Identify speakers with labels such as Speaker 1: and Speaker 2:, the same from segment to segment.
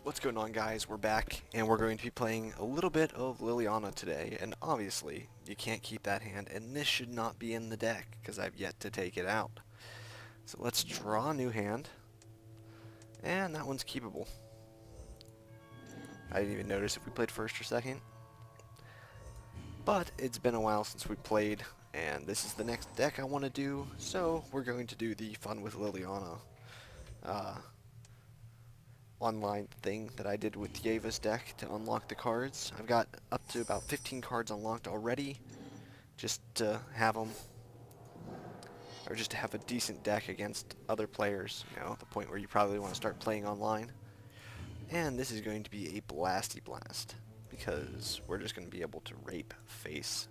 Speaker 1: What's going on, guys? We're back, and we're going to be playing a little bit of Liliana today, and obviously, you can't keep that hand, and this should not be in the deck, because I've yet to take it out. So let's draw a new hand, and that one's keepable. I didn't even notice if we played first or second, but it's been a while since we played, and this is the next deck I want to do, so we're going to do the Fun with Liliana online thing that I did with Yeva's deck to unlock the cards. I've got up to about 15 cards unlocked already, just to have them, or just to have a decent deck against other players, at the point where you probably want to start playing online. And this is going to be a blasty blast, because we're just going to be able to rape face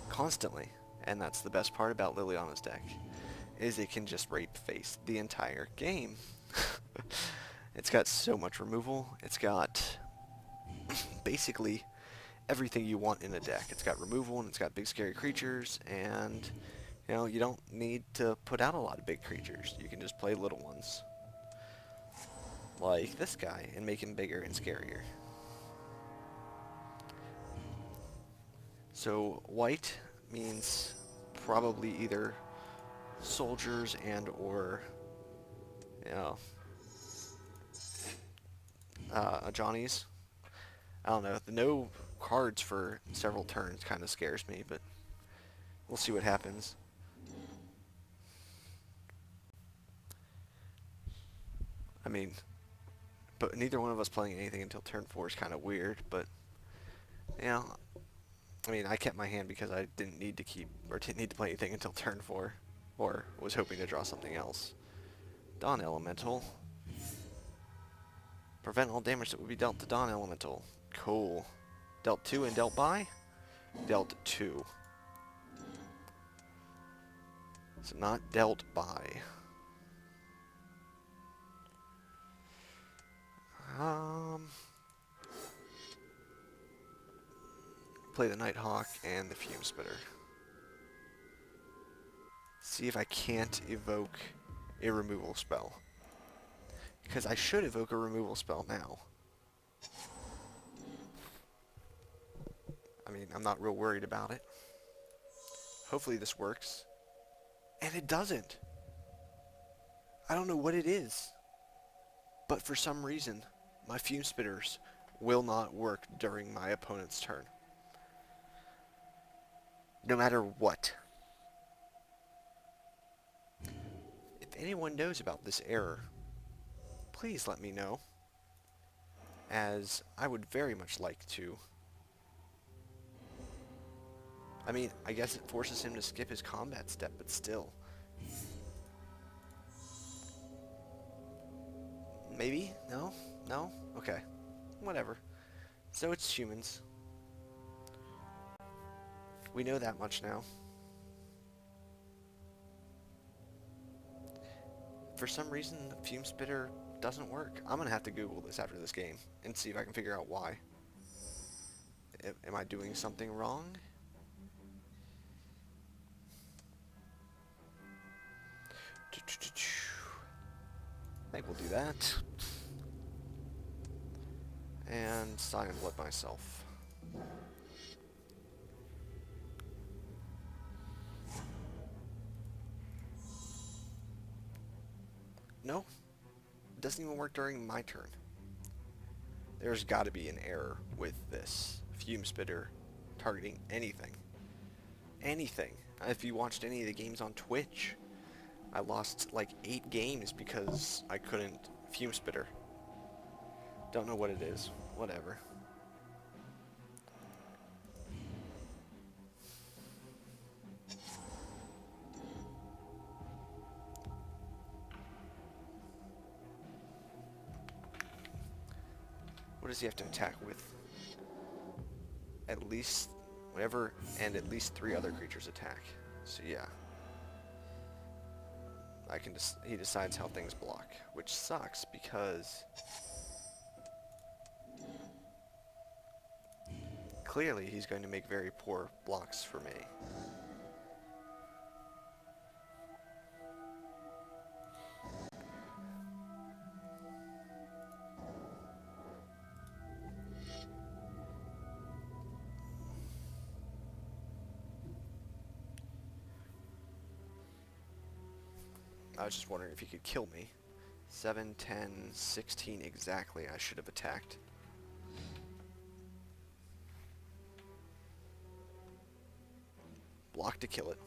Speaker 1: constantly. And that's the best part about Liliana's deck, is it can just rape face the entire game. It's got so much removal. It's got basically everything you want in a deck. It's got removal, and it's got big scary creatures, and you don't need to put out a lot of big creatures. You can just play little ones like this guy and make him bigger and scarier. So white means probably either soldiers and or Johnnies. I don't know. The no cards for several turns kind of scares me, but we'll see what happens. I mean, but neither one of us playing anything until turn 4 is kind of weird, but, I mean, I kept my hand because I didn't need to play anything until turn 4, or was hoping to draw something else. Dawn Elemental. Prevent all damage that would be dealt to Dawn Elemental. Cool. Dealt 2 and dealt by? Dealt 2. So not dealt by. Play the Nighthawk and the Fume Spitter. See if I can't evoke a removal spell. Because I should evoke a removal spell now. I mean, I'm not real worried about it. Hopefully this works. And it doesn't. I don't know what it is. But for some reason, my Fume Spitters will not work during my opponent's turn. No matter what. If anyone knows about this error, please let me know, as I would very much like to. I mean, I guess it forces him to skip his combat step, but still. Maybe? No? No? Okay. Whatever. So it's humans. We know that much now. For some reason, the Fume Spitter doesn't work. I'm going to have to Google this after this game and see if I can figure out why. Am I doing something wrong? I think we'll do that. And sign and blood myself. No, it doesn't even work during my turn. There's got to be an error with this Fume Spitter targeting anything. Anything. If you watched any of the games on Twitch, I lost like 8 games because I couldn't Fume Spitter. Don't know what it is. Whatever. What does he have to attack with? At least whatever, and at least 3 other creatures attack. So yeah. He decides how things block, which sucks because clearly he's going to make very poor blocks for me. I was just wondering if he could kill me. 7, 10, 16 exactly I should have attacked. Block to kill it.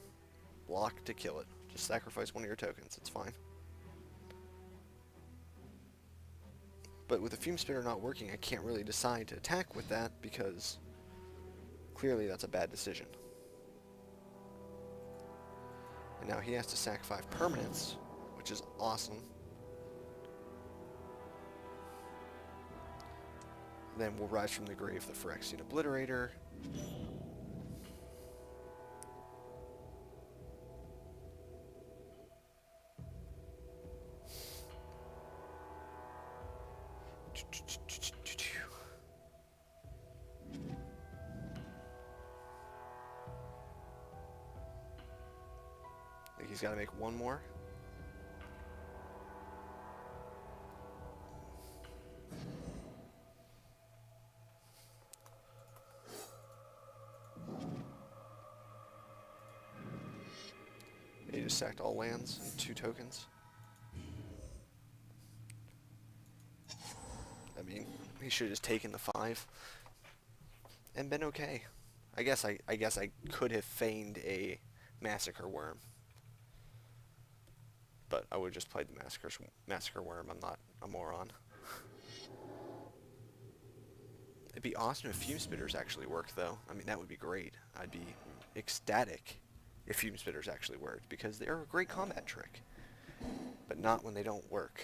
Speaker 1: Block to kill it. Just sacrifice one of your tokens, it's fine. But with the Fume Spitter not working, I can't really decide to attack with that because clearly that's a bad decision. And now he has to sack 5 permanents, which is awesome. Then we'll rise from the grave the Phyrexian Obliterator. I think he's got to make one more. He just sacked all lands and 2 tokens. I mean, he should have just taken the 5 and been okay. I guess I could have feigned a Massacre Worm, but I would have just played the Massacre Worm. I'm not a moron. It'd be awesome if Fume Spitters actually worked, though. I mean, that would be great. I'd be ecstatic if Fume Spitters actually worked, because they're a great combat trick. But not when they don't work.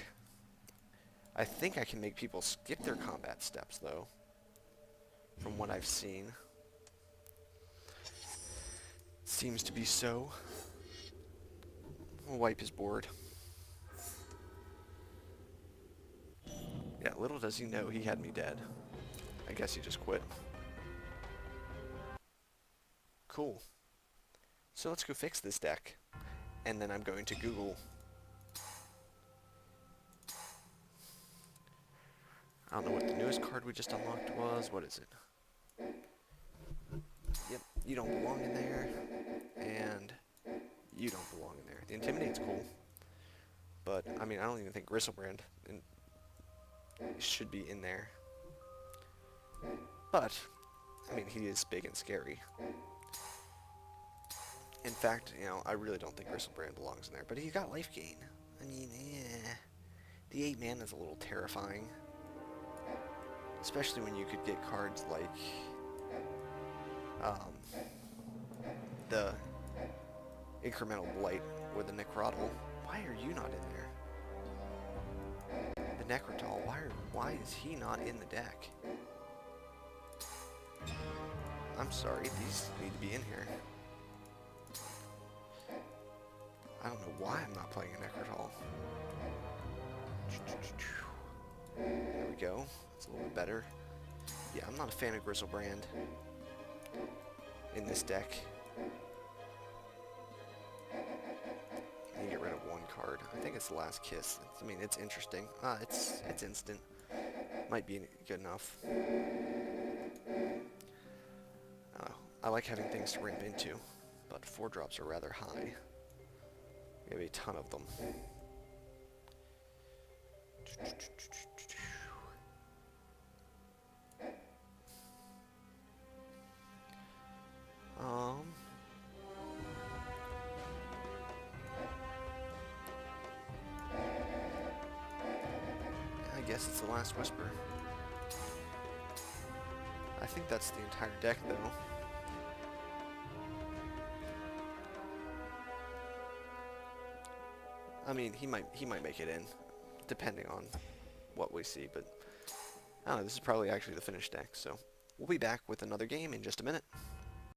Speaker 1: I think I can make people skip their combat steps, though, from what I've seen. Seems to be so. I'll wipe his board. Yeah, little does he know he had me dead. I guess he just quit. Cool. So let's go fix this deck. And then I'm going to Google. I don't know what the newest card we just unlocked was. What is it? Yep, you don't belong in there. And you don't belong in there. The Intimidate's cool. But, I mean, I don't even think Gristlebrand should be in there. But, I mean, he is big and scary. In fact, you know, I really don't think Gristlebrand belongs in there. But he's got life gain. I mean, the 8 mana is a little terrifying. Especially when you could get cards like the Incremental Blight or the Necrotl. Why are you not in there? The Necrotl, why is he not in the deck? I'm sorry, these need to be in here. I don't know why I'm not playing a Necrotl. There we go. It's a little bit better. Yeah, I'm not a fan of Gristlebrand in this deck. I need to get rid of one card. I think it's the Last Kiss. I mean, it's interesting. It's instant. Might be good enough. I like having things to ramp into, but 4-drops are rather high. We have a ton of them. I guess it's the Last Whisper. I think that's the entire deck, though. I mean, he might make it in, depending on what we see, but I don't know, this is probably actually the finished deck, so we'll be back with another game in just a minute.